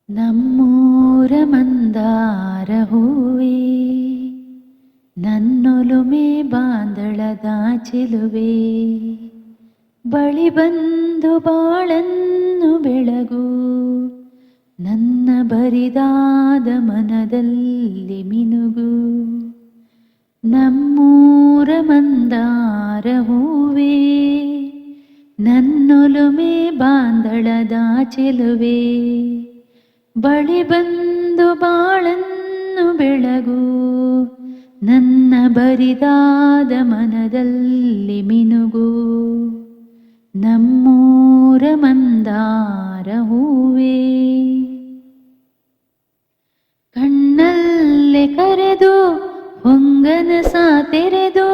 ನಮ್ಮೂರ ಮಂದಾರ ಹೂವೇ, ನನ್ನೊಲುಮೆ ಬಾಂದಳದ ಚೆಲುವೆ, ಬಳಿ ಬಂದು ಬಾಳನ್ನು ಬೆಳಗು, ನನ್ನ ಬರಿದಾದ ಮನದಲ್ಲಿ ಮಿನುಗು. ನಮ್ಮೂರ ಮಂದಾರ ಹೂವೇ, ನನ್ನೊಲುಮೆ ಬಾಂದಳದ ಚೆಲುವೆ, ಬಳಿ ಬಂದು ಬಾಳನ್ನು ಬೆಳಗು, ನನ್ನ ಬರಿದಾದ ಮನದಲ್ಲಿ ಮಿನುಗು. ನಮ್ಮೂರ ಮಂದಾರ ಹೂವೇ, ಕಣ್ಣಲ್ಲೇ ಕರೆದು ಹೊಂಗನಸ ತೆರೆದು,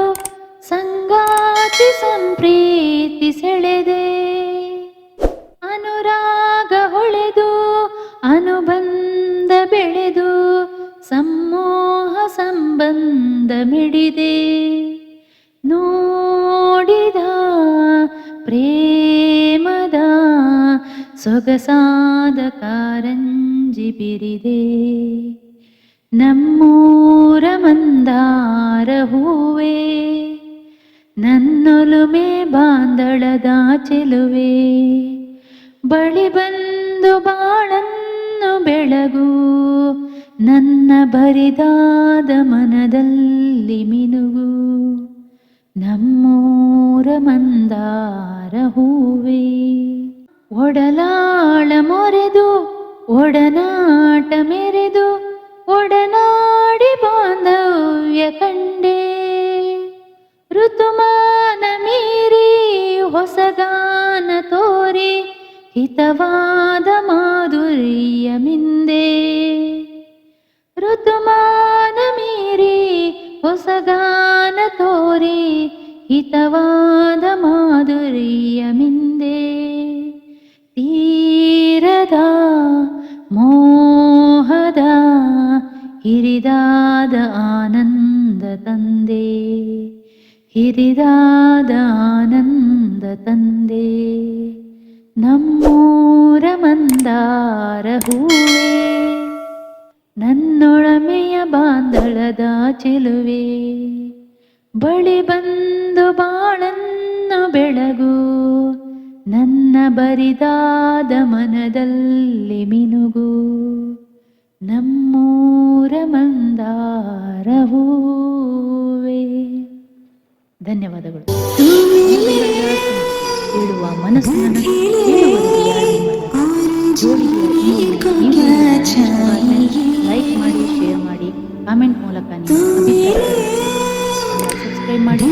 ಸಂಗಾತಿ ಸಂಪ್ರೀತಿ ಸೆಳೆದೆ, ಅನುರಾಗ ಹೊಳೆದು ಅನುಬಂಧ ಬೆಳೆದು, ಸಮೋಹ ಸಂಬಂಧ ಮಿಡಿದೆ. ನೋಡಿದ ಪ್ರೇಮದ ಸೊಗಸಾದ ಕಾರಂಜಿ ಬಿರಿದೆ. ನಮ್ಮೂರ ಮಂದಾರ ಹೂವೇ, ನನ್ನೊಲುಮೆ ಬಾಂದಳದ ಚೆಲುವೆ, ಬಳಿ ಬಂದು ಬಾಳನ್ನು ಬೆಳಗು, ನನ್ನ ಬರಿದಾದ ಮನದಲ್ಲಿ ಮಿನುಗು. ನಮ್ಮೂರ ಮಂದಾರ ಹೂವೇ, ಒಡಲಾಳ ಮೊರೆದು ಒಡನಾಟ ಮೆರೆದು, ಒಡನಾಡಿ ಬಾಂಧವ್ಯ ಕಂಡೆ, ಋತುಮಾನ ಮೀರಿ ಹೊಸಗಾನ ತೋರಿ, ಹಿತವಾದ ಮಾಧುರ್ಯ ಮಿಂದೆ. ಋತುಮಾನ ಮೀರಿ ಹೊಸಗಾನ ತೋರಿ, ಹಿತವಾದ ಮಾಧುರ್ಯ ಮಿಂದೆ. ತೀರದ ಮೋಹದ ಹಿರಿದಾದ ಆನಂದ ತಂದೆ, ಹಿರಿದಾದ ಆನಂದ ತಂದೆ. ನಮ್ಮೂರ ಮಂದಾರ ಹೂವೇ, ನನ್ನೊಳಮೆಯ ಬಾಂದಳದ ಚೆಲುವೆ, ಬಳಿ ಬಂದು ಬಾಳನ್ನು ಬೆಳಗು, ನನ್ನ ಬರಿದಾದ ಮನದಲ್ಲಿ ಮಿನುಗು. ನಮ್ಮೂರ ಮಂದಾರ ಹೂವೇ. ಧನ್ಯವಾದಗಳು. ಹೇಳುವ ಮನಸ್ಸನ್ನು ಲೈಕ್ ಮಾಡಿ, ಶೇರ್ ಮಾಡಿ, ಕಾಮೆಂಟ್ ಮೂಲಕ ನಿಮ್ಮ ಅಭಿಪ್ರಾಯ ಸಬ್ಸ್ಕ್ರೈಬ್ ಮಾಡಿ.